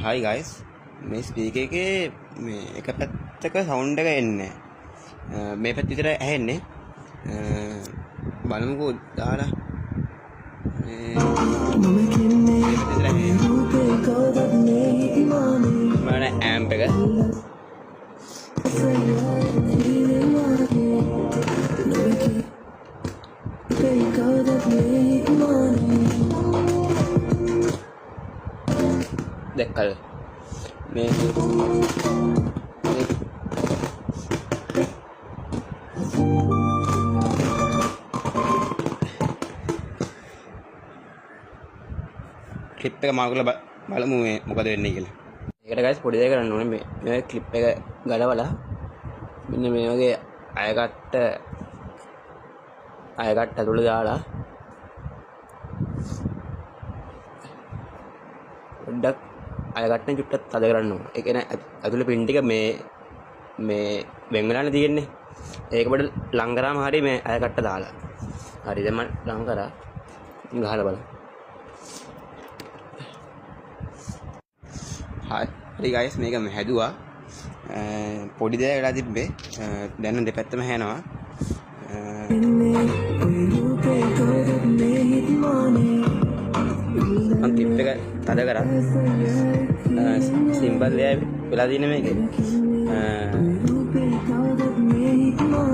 Hi guys, මේ speaker එකේ මේ එක පැත්තක සවුන්ඩ් එක එන්නේ නැහැ. මේ පැත්ත විතර ඇහෙන්නේ. බලමුකෝ දාලා මේ ඇම්ප් එක දැක්කද මේ ක්ලිප් එක මාරු කරලා බලමු මේ මොකද වෙන්නේ කියලා. ඒකට guys පොඩි දෙයක් කරන්න ඕනේ මේ ක්ලිප් එක ගලවලා මෙන්න මේ වගේ අයකට ඇතුළේ දාලා පොඩ්ඩක් අයකට්ටෙන් චුට්ටක් තද කරන්න ඕන. ඒ කියන්නේ ඇතුළේ පින් ටික මේ වෙන් වෙලානේ තියෙන්නේ. ඒක පොඩ්ඩ ලං කරාම හරිය මේ අයකට්ට දාලා. හරි දැන් මම ලං කරා. ගහලා බලන්න. හරි guys මේක මම හැදුවා. පොඩි දෙයක් වෙලා තිබ්බේ. දැන් දෙපැත්තම හැනවා. මම ක්ලිප් එක තද කරා. සිම්පල් දෙයක් වෙලා තියෙන මේකේ.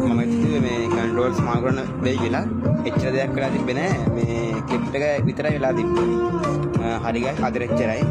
මම හිතුවේ මේ කන්ට්‍රෝල්ස් මාරු කරන දෙයි කියලා. එච්චර දෙයක් වෙලා තිබ්බේ නෑ. මේ ක්ලිප් එක විතරයි වෙලා තිබ්බේ. හරි guys අද එච්චරයි.